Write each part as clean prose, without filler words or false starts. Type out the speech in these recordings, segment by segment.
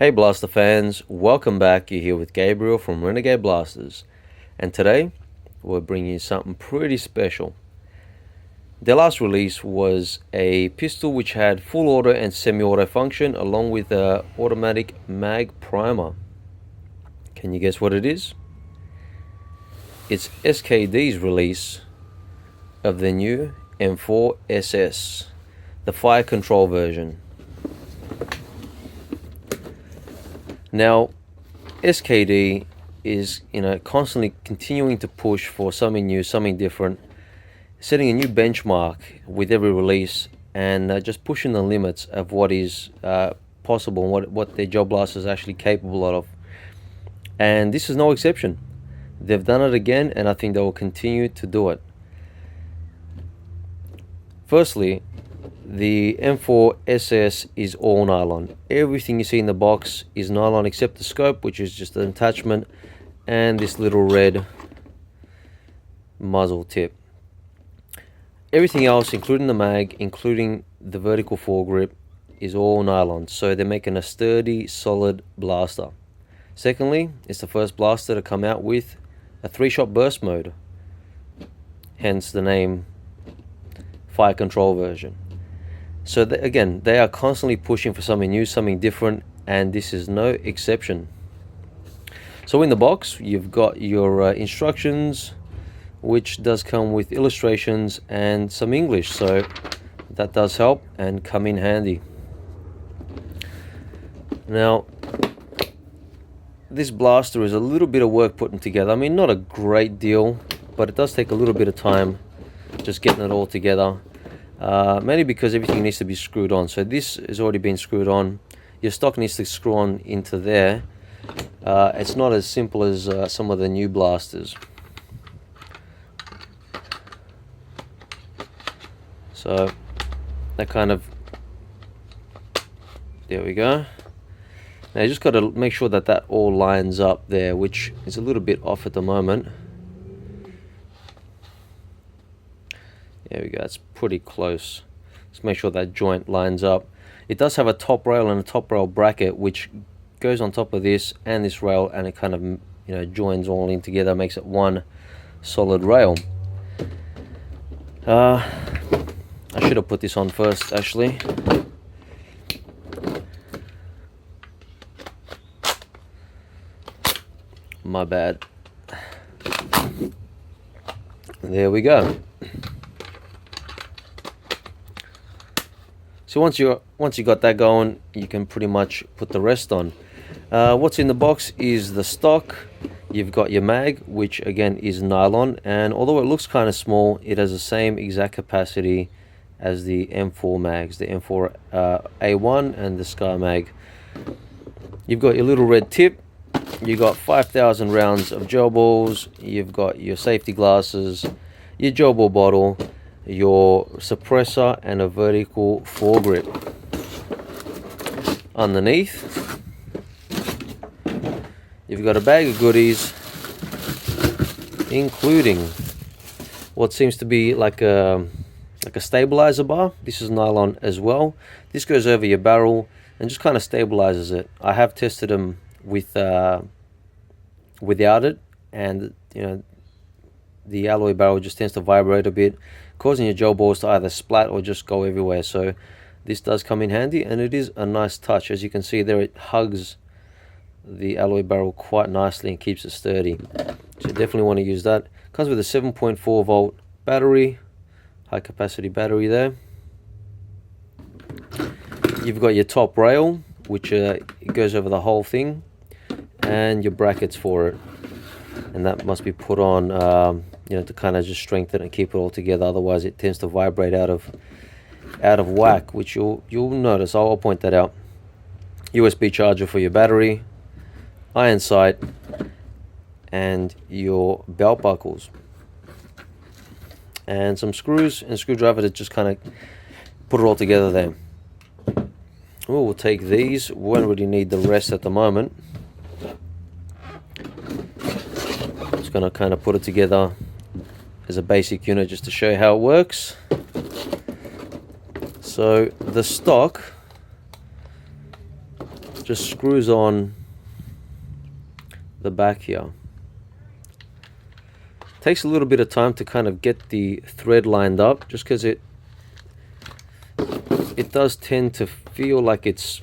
Hey Blaster fans, welcome back. You're here with Gabriel from Renegade Blasters, and today we're bringing you something pretty special. Their last release was a pistol which had full auto and semi-auto function along with a automatic mag primer. Can you guess what it is? It's SKD's release of the new M4SS, the fire control version. Now, SKD is, constantly continuing to push for something new, something different, setting a new benchmark with every release, and just pushing the limits of what is possible and what their job blaster is actually capable of. And this is no exception. They've done it again, and I think they will continue to do it. Firstly, the M4SS is all nylon. Everything you see in the box is nylon except the scope, which is just an attachment, and this little red muzzle tip. Everything else, including the mag, including the vertical foregrip, is all nylon. So they're making a sturdy, solid blaster. Secondly, it's the first blaster to come out with a 3-shot burst mode. Hence the name Fire Control version. So again, they are constantly pushing for something new, something different, and this is no exception. So in the box, you've got your instructions, which does come with illustrations and some English, so that does help and come in handy. Now, this blaster is a little bit of work putting together. I mean, not a great deal, but it does take a little bit of time just getting it all together. Mainly because everything needs to be screwed on. So this has already been screwed on. Your stock needs to screw on into there. It's not as simple as some of the new blasters. So that kind of, there we go. Now you just got to make sure that that all lines up there, which is a little bit off at the moment. There we go, it's pretty close. Just make sure that joint lines up. It does have a top rail and a top rail bracket which goes on top of this and this rail, and it kind of joins all in together, makes it one solid rail. I should have put this on first actually. My bad. There we go. So once you got that going, you can pretty much put the rest on. What's in the box is the stock. You've got your mag, which again is nylon, and although it looks kind of small, it has the same exact capacity as the M4 mags, the M4 A1 and the Sky mag. You've got your little red tip. You've got 5,000 rounds of gel balls. You've got your safety glasses, your gel ball bottle, your suppressor, and a vertical foregrip. Underneath, you've got a bag of goodies, including what seems to be like a stabilizer bar. This is nylon as well. This goes over your barrel and just kind of stabilizes it. I have tested them with without it, and the alloy barrel just tends to vibrate a bit, causing your gel balls to either splat or just go everywhere. So this does come in handy, and it is a nice touch. As you can see there, it hugs the alloy barrel quite nicely and keeps it sturdy. So you definitely want to use that. Comes with a 7.4 volt battery, high capacity battery there. You've got your top rail, which it goes over the whole thing, and your brackets for it, and that must be put on to kind of just strengthen and keep it all together. Otherwise it tends to vibrate out of whack, which you'll notice. I'll point that out. USB charger for your battery, iron sight, and your belt buckles, and some screws and screwdriver to just kind of put it all together there. We'll take these. We won't really need the rest at the moment. Just going to kind of put it together as a basic unit just to show you how it works. So the stock just screws on the back here. Takes a little bit of time to kind of get the thread lined up, just because it does tend to feel like it's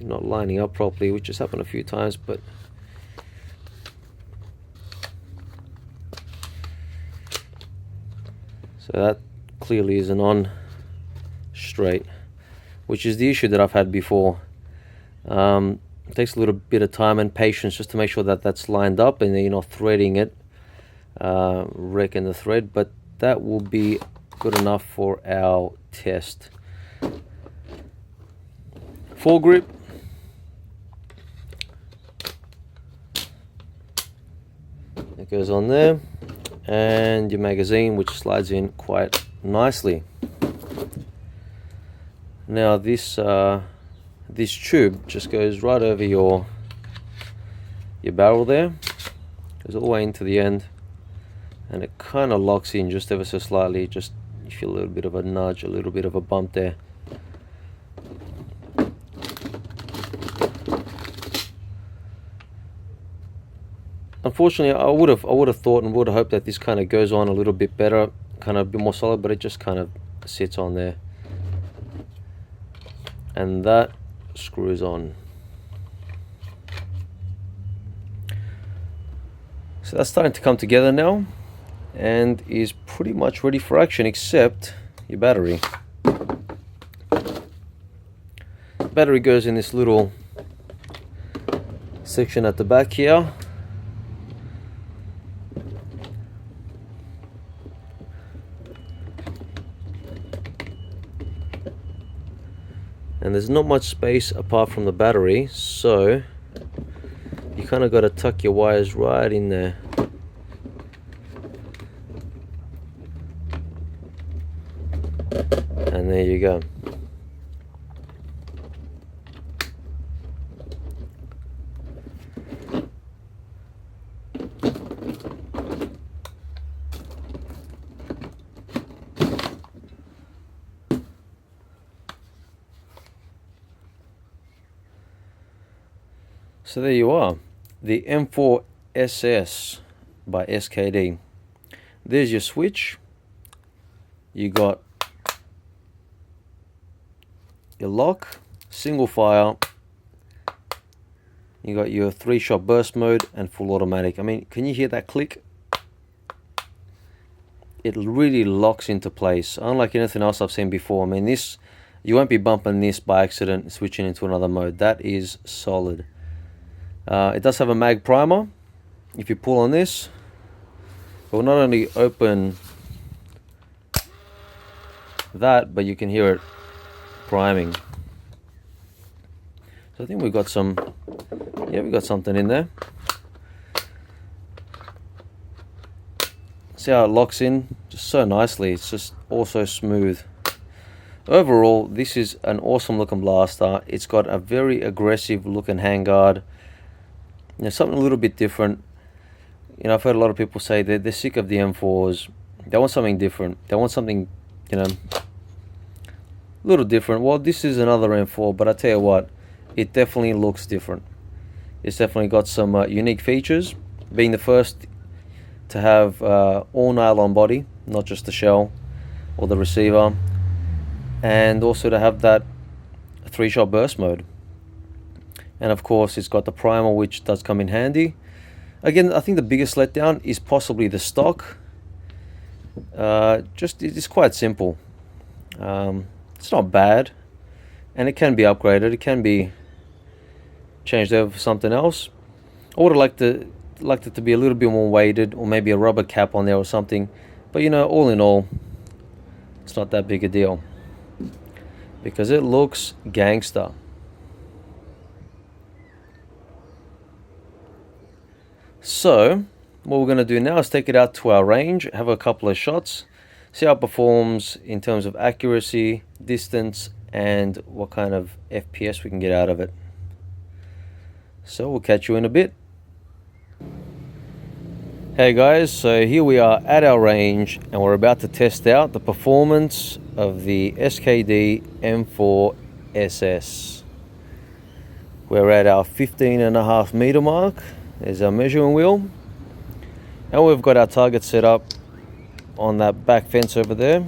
not lining up properly, which has happened a few times, but so that clearly isn't on straight, which is the issue that I've had before. It takes a little bit of time and patience just to make sure that that's lined up and then you're not threading it, wrecking the thread, but that will be good enough for our test. Foregrip. It goes on there, and your magazine, which slides in quite nicely. Now this tube just goes right over your barrel there, goes all the way into the end, and it kind of locks in just ever so slightly. Just you feel a little bit of a nudge, a little bit of a bump there. Unfortunately, I would have thought and would have hoped that this kind of goes on a little bit better, kind of a bit more solid, but it just kind of sits on there, and that screws on. So that's starting to come together now, and is pretty much ready for action, except your battery. Battery goes in this little section at the back here. And there's not much space apart from the battery, so you kind of got to tuck your wires right in there. And there you go. So there you are, the M4SS by SKD. There's your switch. You got your lock, single fire. You got your 3-shot burst mode and full automatic. I mean, can you hear that click? It really locks into place, unlike anything else I've seen before. I mean, this, you won't be bumping this by accident switching into another mode. That is solid. It does have a mag primer. If you pull on this, it will not only open that, but you can hear it priming. So I think we've got some, yeah, we've got something in there. See how it locks in just so nicely. It's just also smooth. Overall, this is an awesome looking blaster. It's got a very aggressive looking handguard. You know, something a little bit different. You know, I've heard a lot of people say that they're sick of the M4s. They want something different. They want something, you know, a little different. Well, this is another M4, but I tell you what, it definitely looks different. It's definitely got some unique features, being the first to have all nylon body, not just the shell or the receiver, and also to have that 3-shot burst mode. And of course, it's got the primer, which does come in handy. Again, I think the biggest letdown is possibly the stock. It's quite simple. It's not bad, and it can be upgraded. It can be changed over for something else. I would have liked it to be a little bit more weighted, or maybe a rubber cap on there or something. But you know, all in all, it's not that big a deal, because it looks gangster. So what we're going to do now is take it out to our range, have a couple of shots, see how it performs in terms of accuracy, distance, and what kind of FPS we can get out of it. So we'll catch you in a bit. Hey guys, so here we are at our range, and we're about to test out the performance of the SKD M4SS. We're at our 15.5 meter mark. There's our measuring wheel. And we've got our target set up on that back fence over there.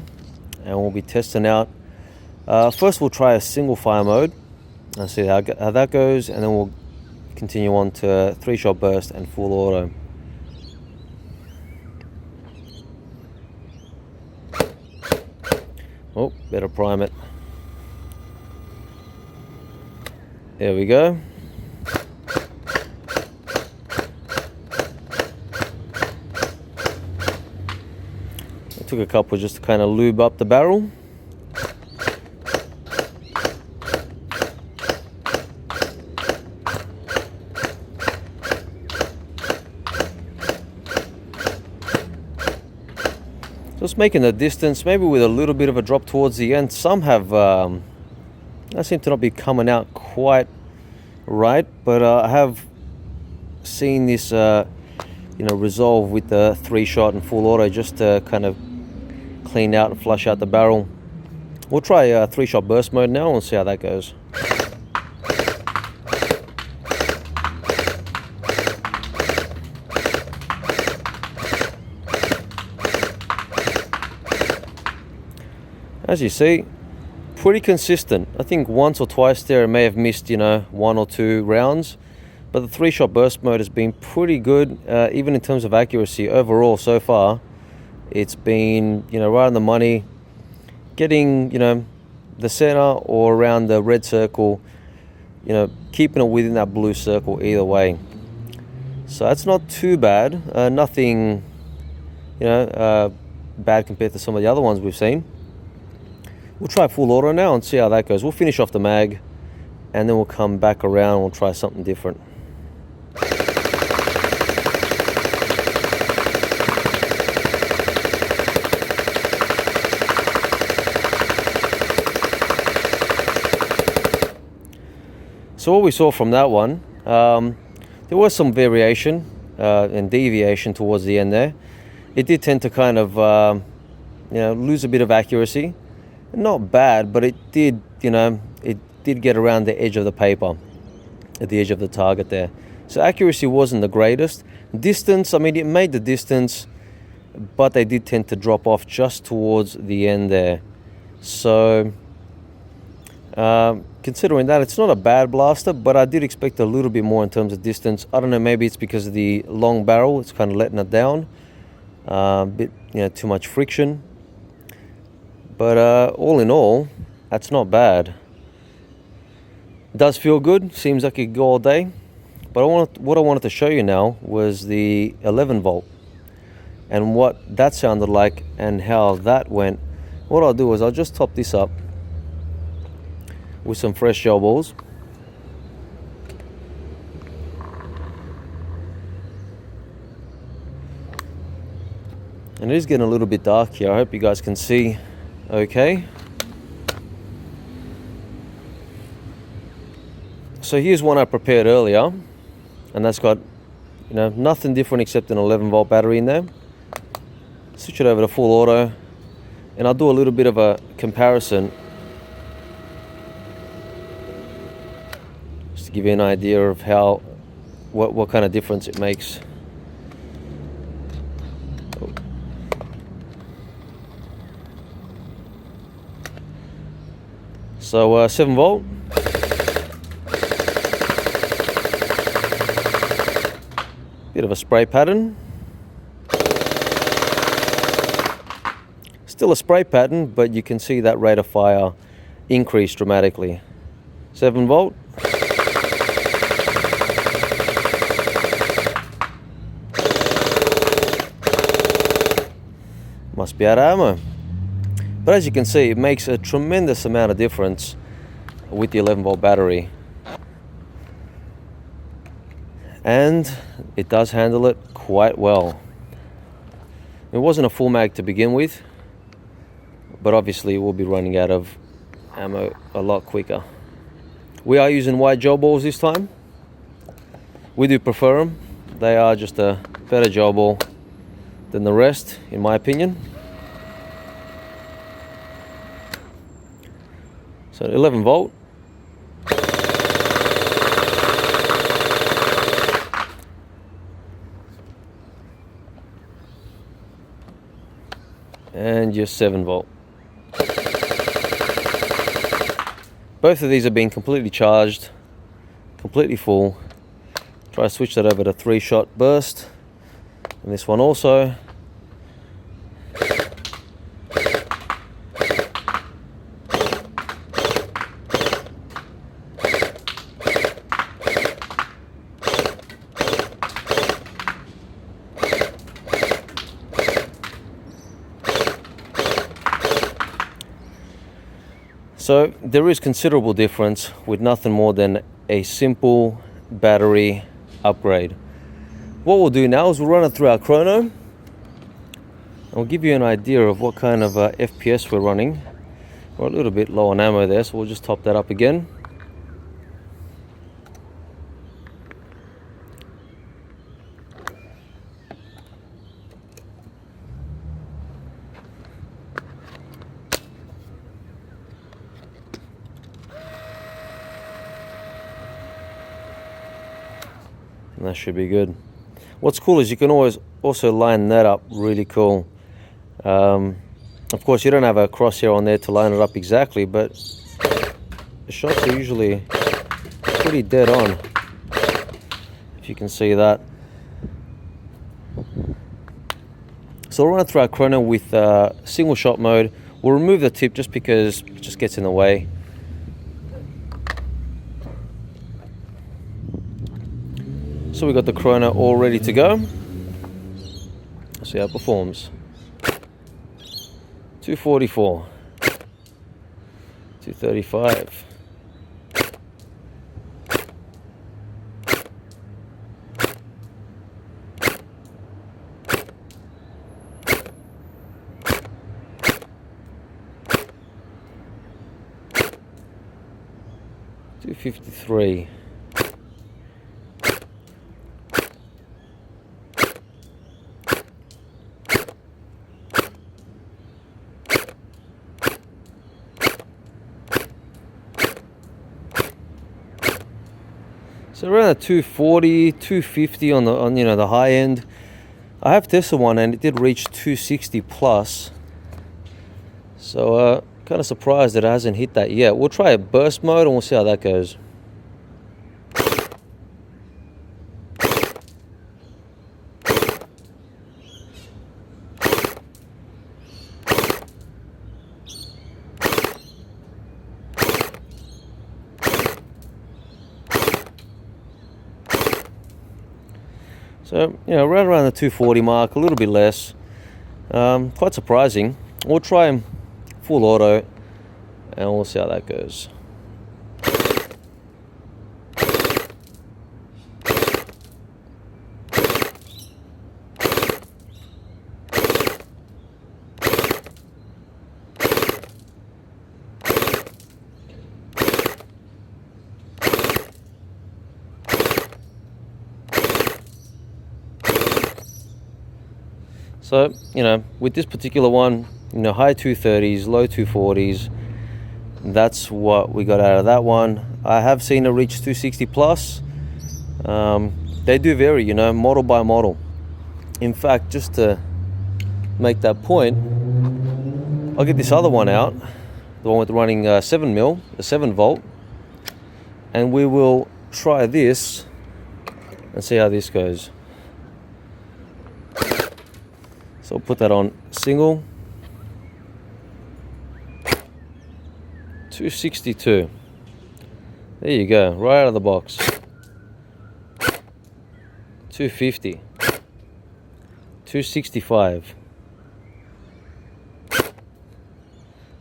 And we'll be testing out. First we'll try a single fire mode and see how that goes. And then we'll continue on to 3-shot burst and full auto. Oh, better prime it. There we go. I took a couple just to kind of lube up the barrel. Just making the distance, maybe with a little bit of a drop towards the end. Some have, I seem to not be coming out quite right, but I have seen this, resolve with the 3-shot and full auto just to kind of clean out and flush out the barrel. We'll try 3-shot burst mode now and see how that goes. As you see, pretty consistent. I think once or twice there I may have missed, 1 or 2 rounds, but the 3-shot burst mode has been pretty good, even in terms of accuracy. Overall, so far, it's been, right on the money, getting, the center or around the red circle, keeping it within that blue circle either way. So that's not too bad. Nothing, bad compared to some of the other ones we've seen. We'll try full auto now and see how that goes. We'll finish off the mag and then we'll come back around and we'll try something different. So what we saw from that one, there was some variation and deviation towards the end there. It did tend to kind of lose a bit of accuracy. Not bad, but it did, it did get around the edge of the paper, at the edge of the target there. So accuracy wasn't the greatest. Distance, it made the distance, but they did tend to drop off just towards the end there. So, considering that, it's not a bad blaster, but I did expect a little bit more in terms of distance. I don't know, maybe it's because of the long barrel, it's kind of letting it down. A bit, too much friction. But all in all, that's not bad. It does feel good. Seems like it could go all day. But what I wanted to show you now was the 11 volt and what that sounded like and how that went. What I'll do is I'll just top this up with some fresh gel balls. And it is getting a little bit dark here. I hope you guys can see okay. So here's one I prepared earlier, and that's got nothing different except an 11 volt battery in there. Switch it over to full auto and I'll do a little bit of a comparison just to give you an idea of how what kind of difference it makes. So 7 volt. Bit of a spray pattern. Still a spray pattern, but you can see that rate of fire increase dramatically. 7 volt. Must be out of ammo. But as you can see, it makes a tremendous amount of difference with the 11 volt battery. And it does handle it quite well. It wasn't a full mag to begin with, but obviously we'll be running out of ammo a lot quicker. We are using white gel balls this time. We do prefer them. They are just a better gel ball than the rest, in my opinion. So 11 volt. and your 7 volt. Both of these are being completely charged, completely full. Try to switch that over to 3-shot burst, and this one also. So there is considerable difference with nothing more than a simple battery upgrade. What we'll do now is we'll run it through our Chrono, and we'll give you an idea of what kind of FPS we're running. We're a little bit low on ammo there, so we'll just top that up again. And that should be good. What's cool is you can always also line that up really cool. Of course, you don't have a crosshair on there to line it up exactly, but the shots are usually pretty dead on, if you can see that. So we'll run it through our Chrono with single shot mode. We'll remove the tip just because it just gets in the way. So we got the Chrono all ready to go. Let's see how it performs. 244, 235, 253. So around the 240, 250 on the high end. I have tested one and it did reach 260 plus. So kind of surprised that it hasn't hit that yet. We'll try a burst mode and we'll see how that goes. So, right around the 240 mark, a little bit less. Quite surprising. We'll try full auto and we'll see how that goes. So, with this particular one, high 230s, low 240s, that's what we got out of that one. I have seen it reach 260 plus. They do vary, model by model. In fact, just to make that point, I'll get this other one out, the one with running 7mm, the 7 volt, and we will try this and see how this goes. So I'll put that on single. 262. There you go, right out of the box. 250. 265.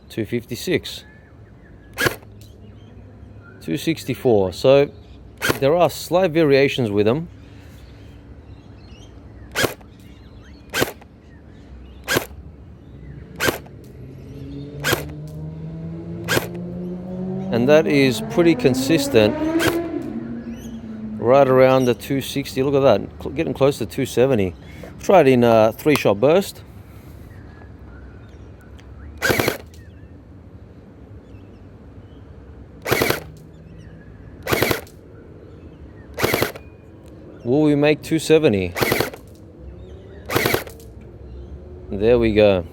256. 264. So there are slight variations with them. And that is pretty consistent, right around the 260. Look at that, getting close to 270. Try it in a 3-shot burst. Will we make 270? There we go.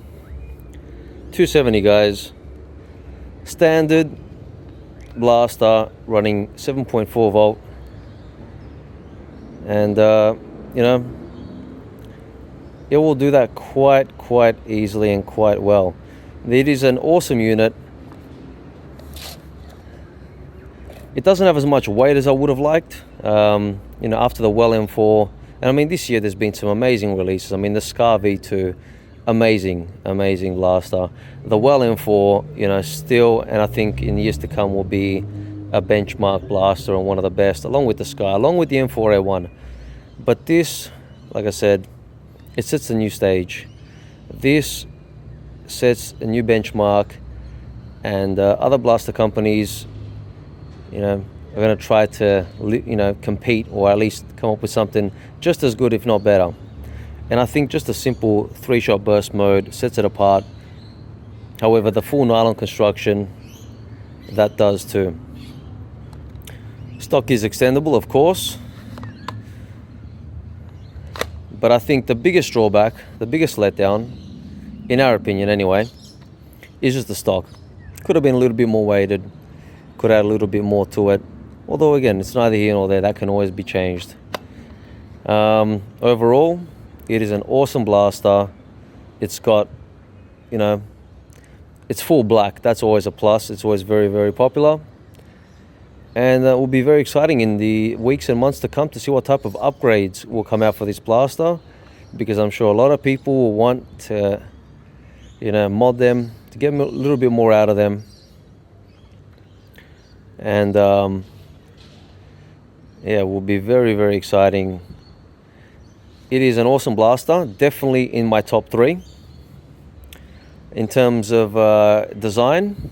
270, guys. Standard blaster running 7.4 volt, and you know, it will do that quite easily and quite well. It is an awesome unit. It doesn't have as much weight as I would have liked, you know, after the Well M4. And I mean, this year there's been some amazing releases. I mean, the Scar V2, amazing blaster. The Well M4, you know, still, and I think in years to come will be a benchmark blaster and one of the best, along with the Scar, along with the M4A1. But this, like I said, it sets a new stage. This sets a new benchmark, and other blaster companies, you know, are going to try to, you know, compete, or at least come up with something just as good, if not better. And I think just a simple 3-shot burst mode sets it apart. However, the full nylon construction, that does too. Stock is extendable, of course, but I think the biggest drawback, the biggest letdown, in our opinion anyway, is just the stock. Could have been a little bit more weighted, could add a little bit more to it. Although again, it's neither here nor there, that can always be changed. Overall, it is an awesome blaster. It's got, you know, it's full black. That's always a plus. It's always very popular. And it will be very exciting in the weeks and months to come to see what type of upgrades will come out for this blaster, because I'm sure a lot of people will want to, you know, mod them to get a little bit more out of them. And yeah, it will be very exciting. It is an awesome blaster, definitely in my top 3. In terms of design,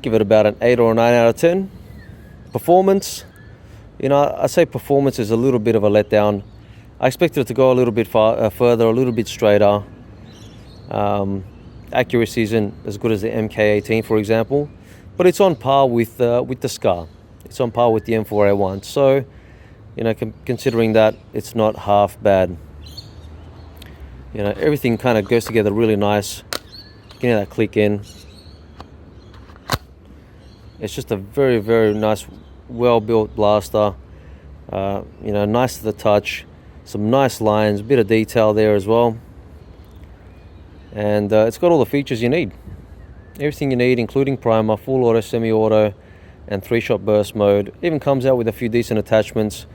give it about an 8 or a 9 out of 10. Performance, you know, I say performance is a little bit of a letdown. I expected it to go a little bit further, a little bit straighter. Accuracy isn't as good as the MK18, for example, but it's on par with the Scar. It's on par with the M4A1. So, you know, considering that, it's not half bad. You know, everything kind of goes together really nice. Getting that click in. It's just a very nice, well-built blaster. You know, nice to the touch. Some nice lines, a bit of detail there as well. And it's got all the features you need. Everything you need, including primer, full auto, semi-auto, and 3-shot burst mode. Even comes out with a few decent attachments,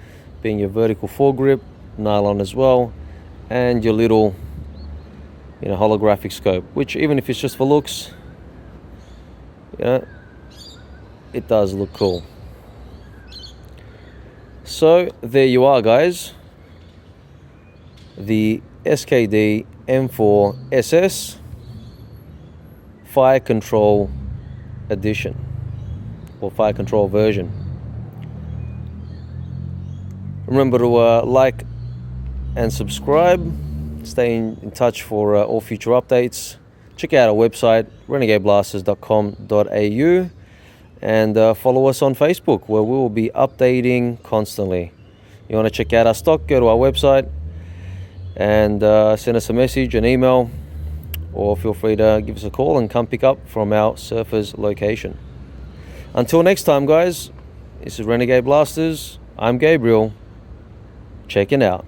being your vertical foregrip, nylon as well, and your little, you know, holographic scope, which even if it's just for looks, you know, it does look cool. So there you are, guys. The SKD M4SS Fire Control Edition, or Fire Control version. Remember to like and subscribe. Stay in touch for all future updates. Check out our website, renegadeblasters.com.au, and follow us on Facebook, where we will be updating constantly. You want to check out our stock, go to our website and send us a message, an email, or feel free to give us a call and come pick up from our Surfers location. Until next time, guys, this is Renegade Blasters. I'm Gabriel, checking out.